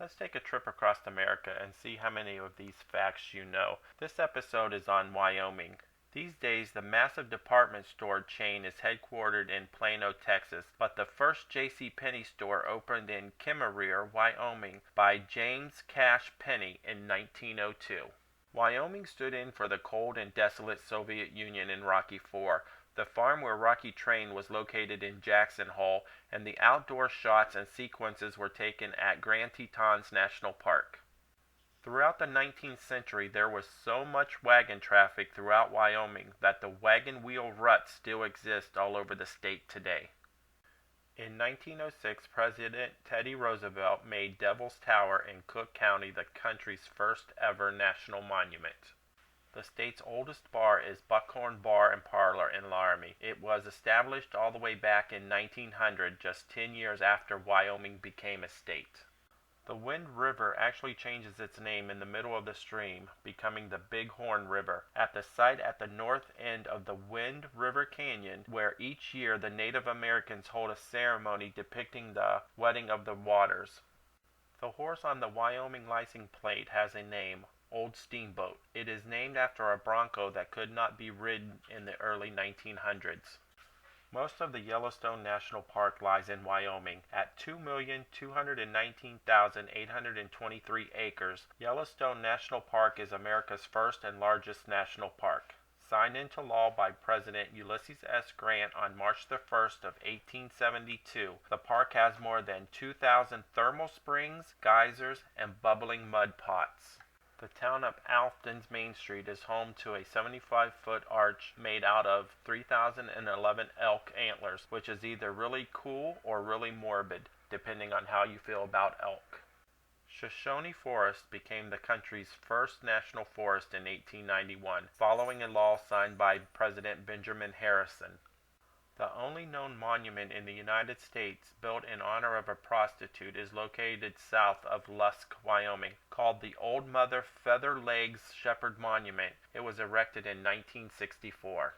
Let's take a trip across America and see how many of these facts you know. This episode is on Wyoming. These days, the massive department store chain is headquartered in Plano, Texas, but the first JCPenney store opened in Kimmerer, Wyoming by James Cash Penney in 1902. Wyoming stood in for the cold and desolate Soviet Union in Rocky IV. The farm where Rocky trained was located in Jackson Hole, and the outdoor shots and sequences were taken at Grand Tetons National Park. Throughout the 19th century, there was so much wagon traffic throughout Wyoming that the wagon wheel ruts still exist all over the state today. In 1906, President Teddy Roosevelt made Devil's Tower in Cook County the country's first ever national monument. The state's oldest bar is Buckhorn Bar and Parlor in Laramie. It was established all the way back in 1900, just 10 years after Wyoming became a state. The Wind River actually changes its name in the middle of the stream, becoming the Bighorn River, at the site at the north end of the Wind River Canyon, where each year the Native Americans hold a ceremony depicting the wedding of the waters. The horse on the Wyoming license plate has a name, Old Steamboat. It is named after a bronco that could not be ridden in the early 1900s. Most of the Yellowstone National Park lies in Wyoming. At 2,219,823 acres, Yellowstone National Park is America's first and largest national park. Signed into law by President Ulysses S. Grant on March the 1st of 1872, the park has more than 2,000 thermal springs, geysers, and bubbling mud pots. The town of Alfton's Main Street is home to a 75-foot arch made out of 3,011 elk antlers, which is either really cool or really morbid, depending on how you feel about elk. Shoshone Forest became the country's first national forest in 1891, following a law signed by President Benjamin Harrison. The only known monument in the United States built in honor of a prostitute is located south of Lusk, Wyoming, called the Old Mother Feather Legs Shepherd Monument. It was erected in 1964.